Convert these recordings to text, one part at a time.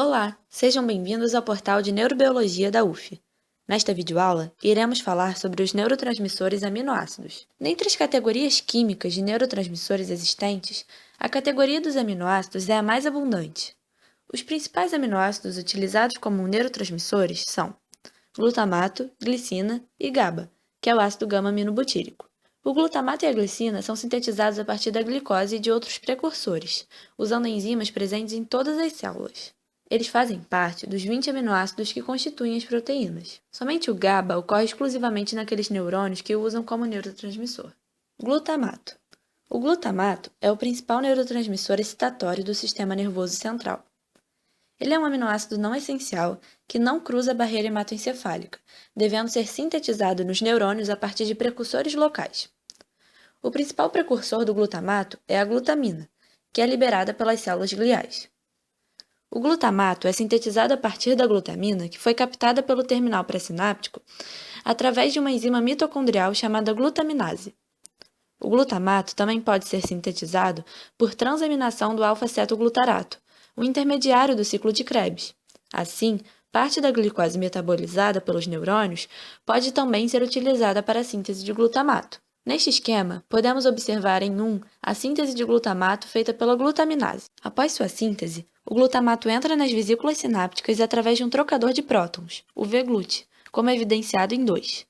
Olá, sejam bem-vindos ao portal de Neurobiologia da UF. Nesta videoaula, iremos falar sobre os neurotransmissores aminoácidos. Dentre as categorias químicas de neurotransmissores existentes, a categoria dos aminoácidos é a mais abundante. Os principais aminoácidos utilizados como neurotransmissores são glutamato, glicina e GABA, que é o ácido gama-aminobutírico. O glutamato e a glicina são sintetizados a partir da glicose e de outros precursores, usando enzimas presentes em todas as células. Eles fazem parte dos 20 aminoácidos que constituem as proteínas. Somente o GABA ocorre exclusivamente naqueles neurônios que o usam como neurotransmissor. Glutamato. O glutamato é o principal neurotransmissor excitatório do sistema nervoso central. Ele é um aminoácido não essencial que não cruza a barreira hematoencefálica, devendo ser sintetizado nos neurônios a partir de precursores locais. O principal precursor do glutamato é a glutamina, que é liberada pelas células gliais. O glutamato é sintetizado a partir da glutamina, que foi captada pelo terminal pré-sináptico através de uma enzima mitocondrial chamada glutaminase. O glutamato também pode ser sintetizado por transaminação do alfa-cetoglutarato, o intermediário do ciclo de Krebs. Assim, parte da glicose metabolizada pelos neurônios pode também ser utilizada para a síntese de glutamato. Neste esquema, podemos observar em a síntese de glutamato feita pela glutaminase. Após sua síntese, o glutamato entra nas vesículas sinápticas através de um trocador de prótons, o VGLUT, como é evidenciado em 2.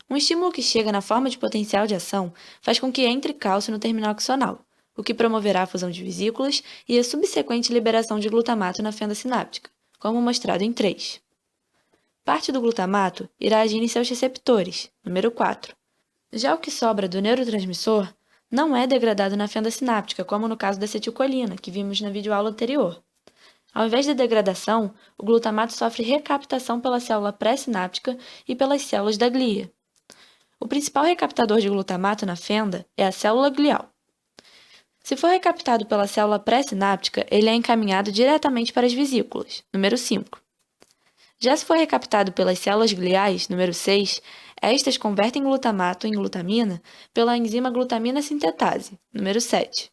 Um estímulo que chega na forma de potencial de ação faz com que entre cálcio no terminal axonal, o que promoverá a fusão de vesículas e a subsequente liberação de glutamato na fenda sináptica, como mostrado em 3. Parte do glutamato irá agir em seus receptores, número 4. Já o que sobra do neurotransmissor não é degradado na fenda sináptica, como no caso da acetilcolina, que vimos na videoaula anterior. Ao invés da degradação, o glutamato sofre recaptação pela célula pré-sináptica e pelas células da glia. O principal recaptador de glutamato na fenda é a célula glial. Se for recaptado pela célula pré-sináptica, ele é encaminhado diretamente para as vesículas, número 5. Já se for recaptado pelas células gliais, número 6, estas convertem glutamato em glutamina pela enzima glutamina sintetase, número 7.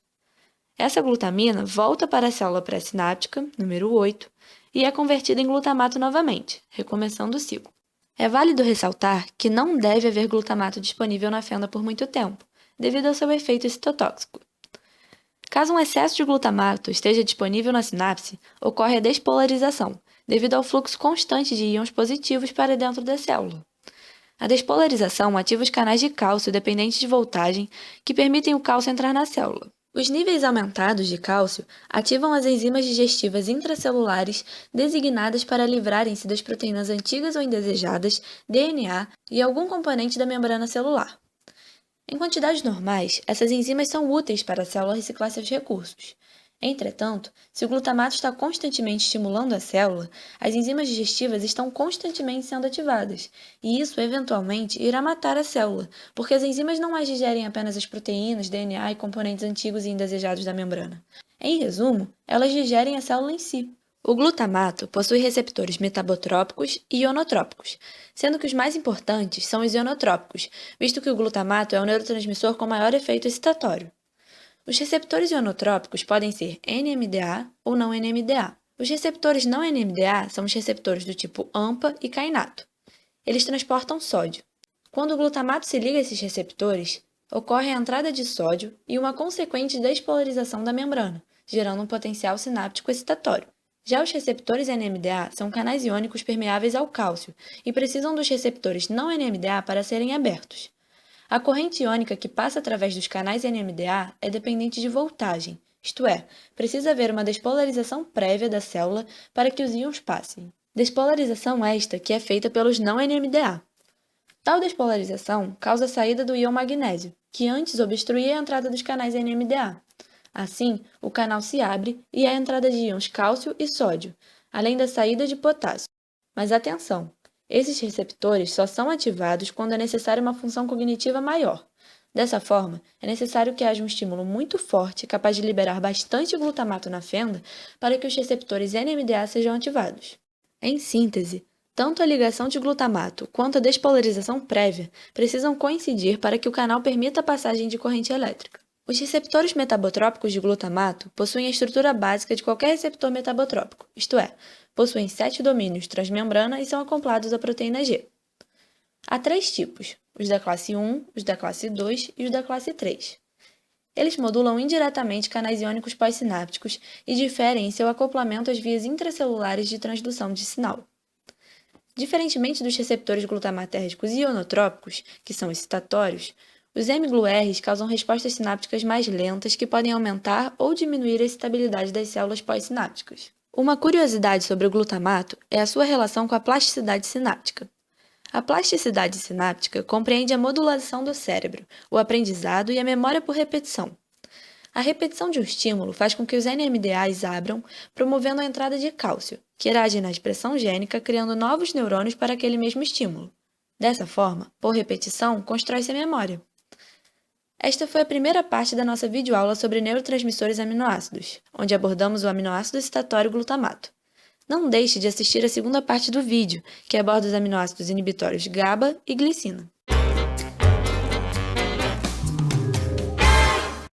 Essa glutamina volta para a célula pré-sináptica, número 8, e é convertida em glutamato novamente, recomeçando o ciclo. É válido ressaltar que não deve haver glutamato disponível na fenda por muito tempo, devido ao seu efeito citotóxico. Caso um excesso de glutamato esteja disponível na sinapse, ocorre a despolarização, devido ao fluxo constante de íons positivos para dentro da célula. A despolarização ativa os canais de cálcio dependentes de voltagem que permitem o cálcio entrar na célula. Os níveis aumentados de cálcio ativam as enzimas digestivas intracelulares designadas para livrarem-se das proteínas antigas ou indesejadas, DNA e algum componente da membrana celular. Em quantidades normais, essas enzimas são úteis para a célula reciclar seus recursos. Entretanto, se o glutamato está constantemente estimulando a célula, as enzimas digestivas estão constantemente sendo ativadas, e isso, eventualmente, irá matar a célula, porque as enzimas não as digerem apenas as proteínas, DNA e componentes antigos e indesejados da membrana. Em resumo, elas digerem a célula em si. O glutamato possui receptores metabotrópicos e ionotrópicos, sendo que os mais importantes são os ionotrópicos, visto que o glutamato é o neurotransmissor com maior efeito excitatório. Os receptores ionotrópicos podem ser NMDA ou não NMDA. Os receptores não NMDA são os receptores do tipo AMPA e kainato. Eles transportam sódio. Quando o glutamato se liga a esses receptores, ocorre a entrada de sódio e uma consequente despolarização da membrana, gerando um potencial sináptico excitatório. Já os receptores NMDA são canais iônicos permeáveis ao cálcio e precisam dos receptores não NMDA para serem abertos. A corrente iônica que passa através dos canais NMDA é dependente de voltagem, isto é, precisa haver uma despolarização prévia da célula para que os íons passem. Despolarização esta que é feita pelos não NMDA. Tal despolarização causa a saída do íon magnésio, que antes obstruía a entrada dos canais NMDA. Assim, o canal se abre e há a entrada de íons cálcio e sódio, além da saída de potássio. Mas atenção! Esses receptores só são ativados quando é necessária uma função cognitiva maior. Dessa forma, é necessário que haja um estímulo muito forte capaz de liberar bastante glutamato na fenda para que os receptores NMDA sejam ativados. Em síntese, tanto a ligação de glutamato quanto a despolarização prévia precisam coincidir para que o canal permita a passagem de corrente elétrica. Os receptores metabotrópicos de glutamato possuem a estrutura básica de qualquer receptor metabotrópico, isto é, possuem 7 domínios transmembrana e são acoplados à proteína G. Há 3 tipos, os da classe 1, os da classe 2 e os da classe 3. Eles modulam indiretamente canais iônicos pós-sinápticos e diferem em seu acoplamento às vias intracelulares de transdução de sinal. Diferentemente dos receptores glutamatérgicos ionotrópicos, que são excitatórios, os mGlu-Rs causam respostas sinápticas mais lentas que podem aumentar ou diminuir a excitabilidade das células pós-sinápticas. Uma curiosidade sobre o glutamato é a sua relação com a plasticidade sináptica. A plasticidade sináptica compreende a modulação do cérebro, o aprendizado e a memória por repetição. A repetição de um estímulo faz com que os NMDAs abram, promovendo a entrada de cálcio, que irá agir na expressão gênica, criando novos neurônios para aquele mesmo estímulo. Dessa forma, por repetição, constrói-se a memória. Esta foi a primeira parte da nossa videoaula sobre neurotransmissores aminoácidos, onde abordamos o aminoácido excitatório glutamato. Não deixe de assistir a segunda parte do vídeo, que aborda os aminoácidos inibitórios GABA e glicina.